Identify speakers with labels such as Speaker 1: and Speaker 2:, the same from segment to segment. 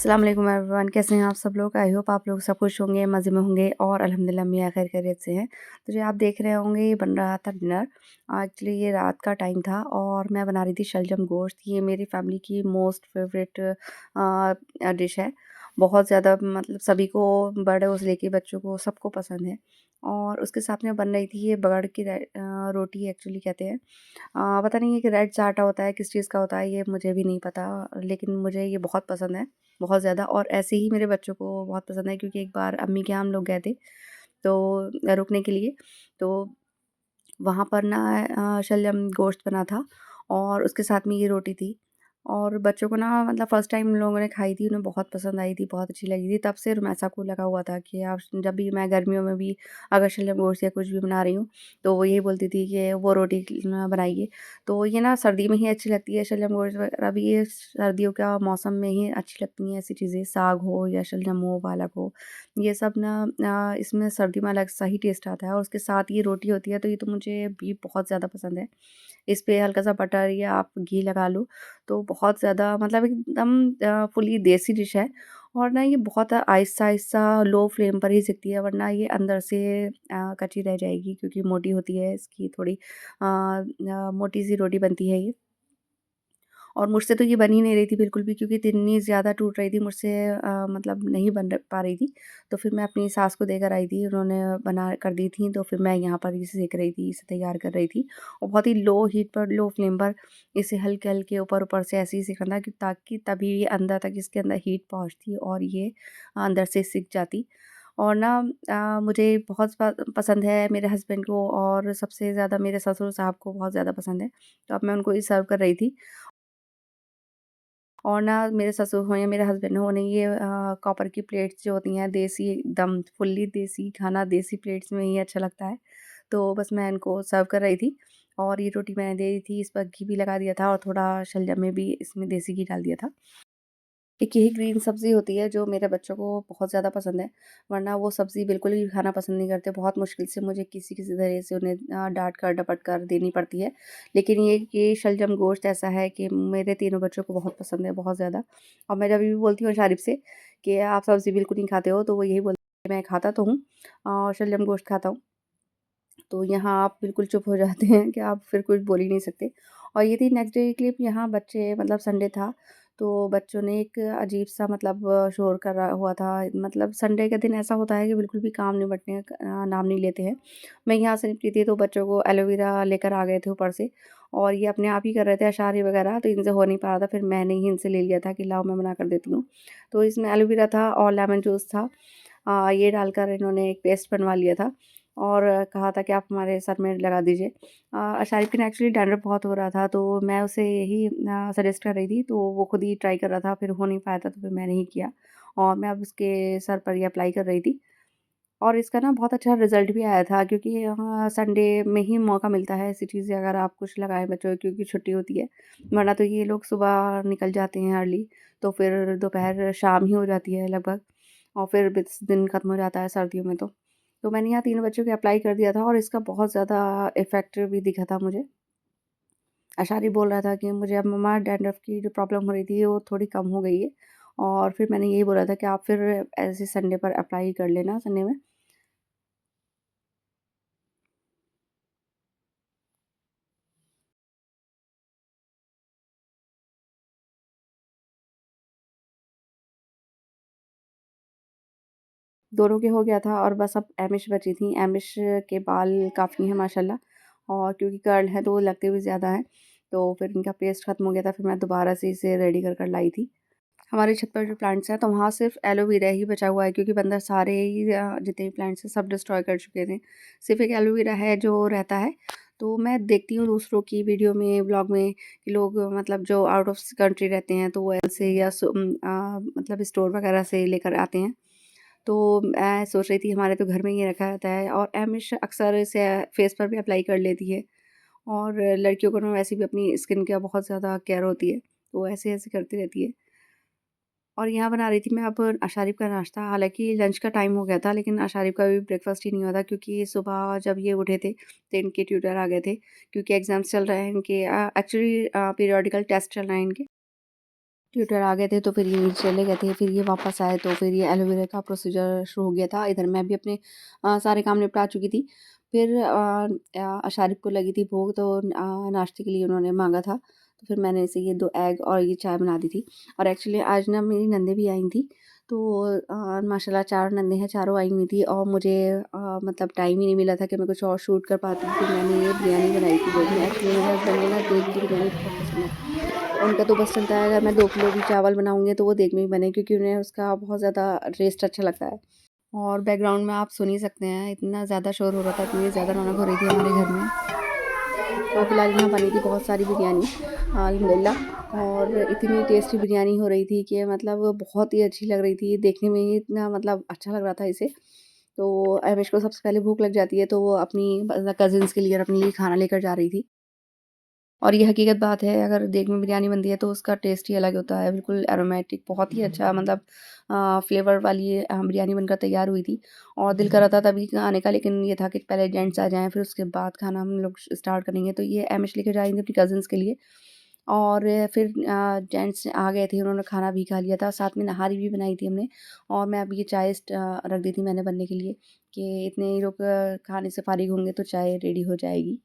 Speaker 1: अस्सलाम वालेकुम एवरीवन, कैसे हैं आप सब लोग? आई होप आप लोग सब खुश होंगे, मज़े में होंगे और अल्हम्दुलिल्लाह मैं खैर खैरियत से हैं। तो जो आप देख रहे होंगे ये बन रहा था डिनर। एक्चुअली ये रात का टाइम था और मैं बना रही थी शलजम गोश्त। ये मेरी फैमिली की मोस्ट फेवरेट डिश है। बहुत ज़्यादा मतलब सभी को, बड़ों से लेके बच्चों को सबको पसंद है। और उसके साथ में बन रही थी ये बगड़ की रोटी एक्चुअली कहते हैं। पता नहीं है कि रेड चाटा होता है, किस चीज़ का होता है ये मुझे भी नहीं पता, लेकिन मुझे ये बहुत पसंद है, बहुत ज़्यादा। और ऐसे ही मेरे बच्चों को बहुत पसंद है क्योंकि एक बार अम्मी के यहाँ हम लोग गए थे, तो रुकने के लिए, तो वहाँ पर ना शलजम गोश्त बना था और उसके साथ में ये रोटी थी। और बच्चों को ना मतलब फ़र्स्ट टाइम उन लोगों ने खाई थी, उन्हें बहुत पसंद आई थी, बहुत अच्छी लगी थी। तब से रुमैसा को लगा हुआ था कि आप जब भी मैं गर्मियों में भी अगर शलजम गोश्त या कुछ भी बना रही हूँ, तो वो यही बोलती थी कि वो रोटी बनाइए। तो ये ना सर्दी में ही अच्छी लगती है शलजम गोश्त वगैरह भी, ये सर्दियों का मौसम में ही अच्छी लगती हैं ऐसी चीज़ें, साग हो या शलजम हो, पालक हो, ये सब ना इसमें सर्दी में अलग सा ही टेस्ट आता है। और उसके साथ ये रोटी होती है, तो ये तो मुझे भी बहुत ज़्यादा पसंद है। इस पे हल्का-सा बटर या आप घी लगा लो, तो बहुत ज़्यादा मतलब एकदम फुली देसी डिश है। और ना ये बहुत आहिस्ता-आहिस्ता लो फ्लेम पर ही सिकती है, वरना ये अंदर से कच्ची रह जाएगी क्योंकि मोटी होती है इसकी थोड़ी मोटी-सी रोटी बनती है ये। और मुझसे तो ये बन ही नहीं रही थी बिल्कुल भी क्योंकि इतनी ज़्यादा टूट रही थी मुझसे, मतलब नहीं बन पा रही थी। तो फिर मैं अपनी सास को देकर आई थी, उन्होंने बना कर दी थी, तो फिर मैं यहाँ पर इसे सेक रही थी, इसे तैयार कर रही थी। और बहुत ही लो हीट पर, लो फ्लेम पर इसे हल्के-हल्के ऊपर-ऊपर से ऐसे ही सेकना कि ताकि तभी ये अंदर तक इसके अंदर हीट पहुँचती और ये अंदर से सिक जाती। और ना मुझे बहुत पसंद है मेरे हस्बैंड को, और सबसे ज़्यादा मेरे ससुर साहब को बहुत ज़्यादा पसंद है। तो अब मैं उनको ये सर्व कर रही थी। और ना मेरे ससुर हों या मेरे हस्बैंड हों, उन्हें ये कॉपर की प्लेट्स जो होती हैं देसी, एकदम फुल्ली देसी खाना देसी प्लेट्स में ही अच्छा लगता है। तो बस मैं इनको सर्व कर रही थी और ये रोटी मैंने दे दी थी, इस पर घी भी लगा दिया था और थोड़ा शलजम में भी इसमें देसी घी डाल दिया था। एक यही ग्रीन सब्ज़ी होती है जो मेरे बच्चों को बहुत ज़्यादा पसंद है, वरना वो सब्ज़ी बिल्कुल भी खाना पसंद नहीं करते। बहुत मुश्किल से मुझे किसी-किसी तरह से उन्हें डाँट कर, डपट कर देनी पड़ती है। लेकिन ये शलजम गोश्त ऐसा है कि मेरे तीनों बच्चों को बहुत पसंद है, बहुत ज़्यादा। और मैं जब भी बोलती हूँ शारिब से कि आप सब्ज़ी बिल्कुल नहीं खाते हो, तो वो यही बोलते हैं, मैं खाता तो हूँ और शलजम गोश्त खाता हूँ। तो यहाँ आप बिल्कुल चुप हो जाते हैं कि आप फिर कुछ बोल ही नहीं सकते। और ये थी नेक्स्ट डे की क्लिप, यहाँ बच्चे मतलब संडे था, तो बच्चों ने एक अजीब-सा मतलब शोर करा हुआ था। मतलब संडे के दिन ऐसा होता है कि बिल्कुल भी काम निपटने का नाम नहीं लेते हैं। मैं यहाँ से निपटी थी तो बच्चों को एलोवेरा लेकर आ गए थे ऊपर से, और ये अपने आप ही कर रहे थे अशारी वगैरह, तो इनसे हो नहीं पा रहा था। फिर मैंने ही इनसे ले लिया था कि लाओ मैं बना कर देती हूँ। तो इसमें एलोवेरा था और लेमन जूस था। ये डालकर इन्होंने एक पेस्ट बनवा लिया था और कहा था कि आप हमारे सर में लगा दीजिए। शारिब के ना एक्चुअली डैंड्रफ बहुत हो रहा था, तो मैं उसे यही सजेस्ट कर रही थी, तो वो खुद ही ट्राई कर रहा था, फिर हो नहीं पाया था तो फिर मैंने ही किया और मैं अब उसके सर पर ये अप्लाई कर रही थी। और इसका ना बहुत अच्छा रिज़ल्ट भी आया था क्योंकि यहाँ संडे में ही मौका मिलता है ऐसी चीज़ें अगर आप कुछ लगाएँ बच्चों की, क्योंकि छुट्टी होती है। वरना तो ये लोग सुबह निकल जाते हैं अर्ली, तो फिर दोपहर शाम ही हो जाती है लगभग, और फिर बिस दिन ख़त्म हो जाता है सर्दियों में तो। तो मैंने यहाँ तीनों बच्चों के अप्लाई कर दिया था और इसका बहुत ज़्यादा इफ़ेक्ट भी दिखा था मुझे। अशारी बोल रहा था कि मुझे अब मम्मा डैंड्रफ की जो प्रॉब्लम हो रही थी वो थोड़ी कम हो गई है, और फिर मैंने यही बोला था कि आप फिर ऐसे संडे पर अप्लाई कर लेना संडे में। दोनों के हो गया था और बस अब ऐमिश बची थी। ऐमिश के बाल काफ़ी हैं माशाल्लाह, और क्योंकि कर्ल हैं तो वो लगते भी ज़्यादा हैं, तो फिर इनका पेस्ट ख़त्म हो गया था, फिर मैं दोबारा से इसे रेडी कर कर लाई थी। हमारे छत पर जो प्लांट्स हैं तो वहाँ सिर्फ एलोवेरा ही बचा हुआ है क्योंकि बंदर सारे ही जितने भी प्लांट्स हैं सब डिस्ट्रॉय कर चुके थे। सिर्फ एक एलोवेरा है जो रहता है। तो मैं देखती हूँ दूसरों की वीडियो में, ब्लॉग में, कि लोग मतलब जो आउट ऑफ कंट्री रहते हैं तो वो एल से या मतलब स्टोर वगैरह से लेकर आते हैं। तो मैं सोच रही थी हमारे तो घर में ही रखा रहता है, और एमिश अक्सर इसे फेस पर भी अप्लाई कर लेती है, और लड़कियों को ना वैसे भी अपनी स्किन का बहुत ज़्यादा केयर होती है, तो ऐसे-ऐसे करती रहती है। और यहाँ बना रही थी मैं अब अशारिब का नाश्ता, हालाँकि लंच का टाइम हो गया था लेकिन अशारिब का भी ब्रेकफ़ास्ट ही नहीं हुआ था क्योंकि सुबह जब ये उठे थे, तो इनके ट्यूटर आ गए थे क्योंकि एग्ज़ाम्स चल रहे हैं इनके, एक्चुअली पीरियोडिकल टेस्ट चल रहे हैं इनके। ट्यूटर आ गए थे तो फिर ये चले गए थे, फिर ये वापस आए तो फिर ये एलोवेरा का प्रोसीजर शुरू हो गया था। इधर मैं भी अपने सारे काम निपटा चुकी थी। फिर अशारिफ को लगी थी भूख तो नाश्ते के लिए उन्होंने माँगा था। तो फिर मैंने इसे ये 2 एग और ये चाय बना दी थी। और एक्चुअली आज ना मेरी नंदें भी आई थी। तो माशाल्लाह 4 नंदें हैं, चारों आई हुई थी और मुझे मतलब टाइम ही नहीं मिला था कि मैं कुछ और शूट कर पाती। फिर मैंने ये बिरयानी बनाई थी 2 दिन। एक्चुअली मेरे हस्बैंड को ना देग की बिरयानी बहुत पसंद है। उनका तो बस चलता है अगर मैं 2 किलो भी चावल बनाऊँगी तो वो देग में ही बने क्योंकि उन्हें उसका बहुत ज़्यादा टेस्ट अच्छा लगता है। और बैकग्राउंड में आप सुन ही सकते हैं, इतना ज़्यादा शोर हो रहा था, इतनी ज़्यादा रौनक हो रही थी हमारे घर में। तो फिलहाल यहाँ बनी थी बहुत सारी बिरयानी अल्हम्दुलिल्लाह। और इतनी टेस्टी बिरयानी हो रही थी कि मतलब बहुत ही अच्छी लग रही थी, देखने में ही इतना मतलब अच्छा लग रहा था इसे। तो अहमिश को सबसे पहले भूख लग जाती है तो वो अपनी कज़िन्स के लिए और अपने लिए खाना लेकर जा रही थी। और ये हकीकत बात है, अगर देग में बिरयानी बनती है तो उसका टेस्ट ही अलग होता है, बिल्कुल एरोमेटिक बहुत ही अच्छा मतलब फ्लेवर वाली बिरयानी बनकर तैयार हुई थी। और दिल कर रहा था तभी खाने का, लेकिन ये था कि पहले जेंट्स आ जाएँ फिर उसके बाद खाना हम लोग स्टार्ट करेंगे। तो ये अहमिश लेके जा रही थी अपनी कज़िन्स के लिए। और फिर जेंट्स आ गए थे, उन्होंने खाना भी खा लिया था, साथ में नहारी भी बनाई थी हमने। और मैं अब ये चाय रख दी थी मैंने बनने के लिए कि इतने ही लोग खाने से फ़ारिग होंगे तो चाय रेडी हो जाएगी।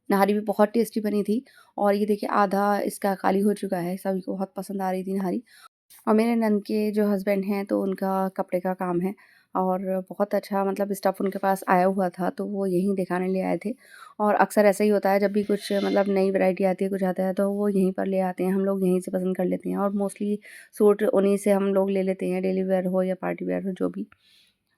Speaker 1: नहारी भी बहुत टेस्टी बनी थी। और ये देखिए आधा इसका खाली हो चुका है, सभी को बहुत पसंद आ रही थी नहारी। और मेरे नंद के जो हस्बैंड हैं तो उनका कपड़े का काम है। और बहुत अच्छा मतलब स्टफ़ उनके पास आया हुआ था तो वो यहीं दिखाने ले आए थे। और अक्सर ऐसा ही होता है जब भी कुछ मतलब नई वैरायटी आती है, कुछ आता है तो वो यहीं पर ले आते हैं, हम लोग यहीं से पसंद कर लेते हैं। और मोस्टली सूट उन्हीं से हम लोग ले लेते हैं, डेली वेयर हो या पार्टी वेयर हो जो भी।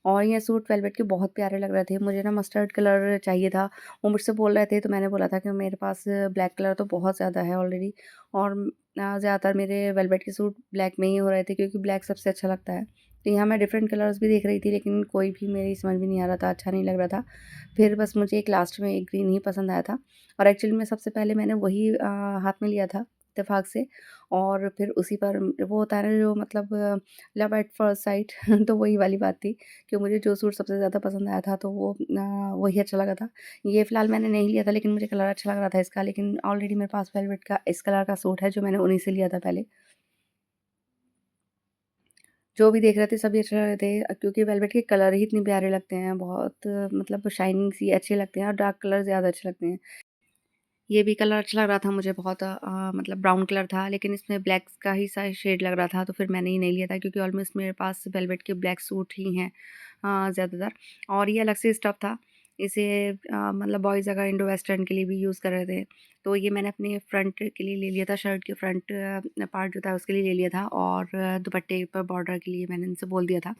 Speaker 1: और ये सूट वेलवेट के बहुत प्यारे लग रहे थे। मुझे ना मस्टर्ड कलर चाहिए था। वो मुझसे बोल रहे थे तो मैंने बोला था कि मेरे पास ब्लैक कलर तो बहुत ज़्यादा है ऑलरेडी। और ज़्यादातर मेरे वेलवेट के सूट ब्लैक में ही हो रहे थे क्योंकि ब्लैक सबसे अच्छा लगता है। तो यहाँ मैं डिफरेंट कलर्स भी देख रही थी लेकिन कोई भी मेरी समझ में नहीं आ रहा था, अच्छा नहीं लग रहा था। फिर बस मुझे एक लास्ट में एक ग्रीन ही पसंद आया था। और एक्चुअली में सबसे पहले मैंने वही हाथ में लिया था इत्तेफ़ाक से। और फिर उसी पर वो होता है ना जो मतलब लव एट फर्स्ट साइट तो वही वाली बात थी कि मुझे जो सूट सबसे ज़्यादा पसंद आया था तो वो वही अच्छा लगा था। ये फ़िलहाल मैंने नहीं लिया था लेकिन मुझे कलर अच्छा लग रहा था इसका, लेकिन ऑलरेडी मेरे पास वेलवेट का इस कलर का सूट है जो मैंने उन्हीं से लिया था पहले। जो भी देख रहे थे सभी अच्छे लग रहे थे क्योंकि वेलवेट के कलर ही इतने प्यारे लगते हैं, बहुत मतलब शाइनिंग सी अच्छे लगते हैं और डार्क कलर ज़्यादा अच्छे लगते हैं। ये भी कलर अच्छा लग रहा था मुझे बहुत मतलब ब्राउन कलर था लेकिन इसमें ब्लैक का ही सा शेड लग रहा था तो फिर मैंने ये नहीं लिया था क्योंकि ऑलमोस्ट मेरे पास वेलवेट के ब्लैक सूट ही हैं ज़्यादातर। और ये अलग से स्टफ़ था। इसे मतलब बॉयज़ अगर इंडो वेस्टर्न के लिए भी यूज़ कर रहे थे तो ये मैंने अपने फ्रंट के लिए ले लिया था, शर्ट के फ्रंट पार्ट जो था उसके लिए ले लिया था। और दुपट्टे पर बॉर्डर के लिए मैंने इनसे बोल दिया था।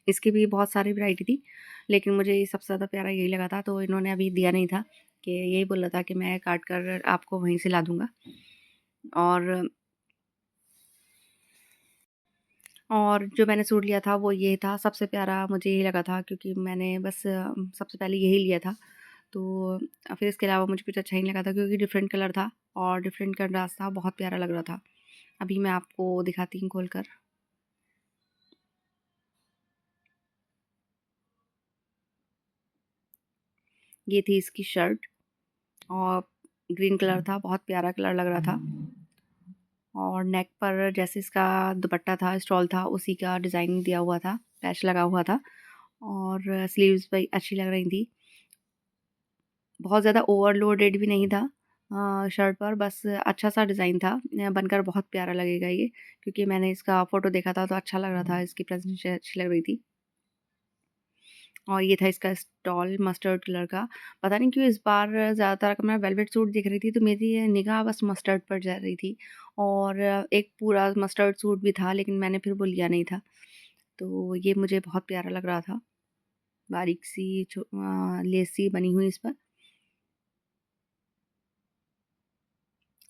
Speaker 1: इसकी भी बहुत सारी वैरायटी थी लेकिन मुझे ये सबसे ज़्यादा प्यारा यही लगा था तो इन्होंने अभी दिया नहीं था कि यही बोला था कि मैं काट कर आपको वहीं से ला दूँगा। और और जो मैंने सूट लिया था वो ये था, सबसे प्यारा मुझे यही लगा था क्योंकि मैंने बस सबसे पहले यही लिया था। तो फिर इसके अलावा मुझे कुछ अच्छा ही नहीं लगा था क्योंकि डिफरेंट कलर था और डिफरेंट कंट्रास्ट था, बहुत प्यारा लग रहा था। अभी मैं आपको दिखाती हूँ खोल कर। ये थी इसकी शर्ट और ग्रीन कलर था, बहुत प्यारा कलर लग रहा था। और नेक पर जैसे इसका दुपट्टा था, स्टॉल था, उसी का डिज़ाइन दिया हुआ था, पैच लगा हुआ था। और स्लीव्स भी अच्छी लग रही थी। बहुत ज़्यादा ओवरलोडेड भी नहीं था शर्ट पर, बस अच्छा-सा डिज़ाइन था। बनकर बहुत प्यारा लगेगा ये, क्योंकि मैंने इसका फ़ोटो देखा था तो अच्छा लग रहा था, इसकी प्रेज़ेंटेशन अच्छी लग रही थी। और ये था इसका स्टॉल मस्टर्ड कलर का। पता नहीं क्यों इस बार ज़्यादातर अगर मैं वेलवेट सूट देख रही थी तो मेरी निगाह बस मस्टर्ड पर जा रही थी। और एक पूरा मस्टर्ड सूट भी था लेकिन मैंने फिर वो लिया नहीं था। तो ये मुझे बहुत प्यारा लग रहा था। बारीक सी लेस सी बनी हुई इस पर।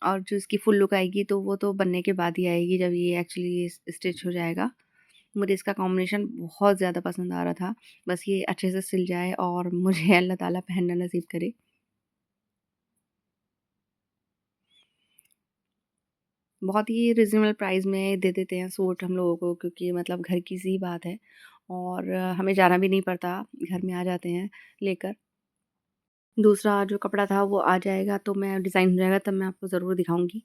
Speaker 1: और जो इसकी फुल लुक आएगी तो वो तो बनने के बाद ही आएगी जब ये एक्चुअली स्टिच हो जाएगा। मुझे इसका कॉम्बिनेशन बहुत ज़्यादा पसंद आ रहा था। बस ये अच्छे से सिल जाए और मुझे अल्लाह ताला पहनना नसीब करे। बहुत ही रीज़नेबल प्राइस में दे देते हैं सूट हम लोगों को क्योंकि मतलब घर की सी बात है। और हमें जाना भी नहीं पड़ता, घर में आ जाते हैं लेकर। दूसरा जो कपड़ा था वो आ जाएगा तो मैं डिज़ाइन हो जाएगा तब मैं आपको ज़रूर दिखाऊँगी।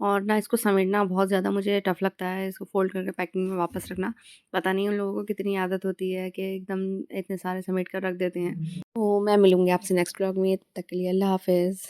Speaker 1: और ना इसको समेटना बहुत ज़्यादा मुझे टफ़ लगता है, इसको फ़ोल्ड करके पैकिंग में वापस रखना। पता नहीं उन लोगों को कितनी आदत होती है कि एकदम इतने सारे समेट कर रख देते हैं। तो मैं मिलूँगी आपसे नेक्स्ट व्लॉग में, तब तक के लिए अल्लाह हाफ़िज़।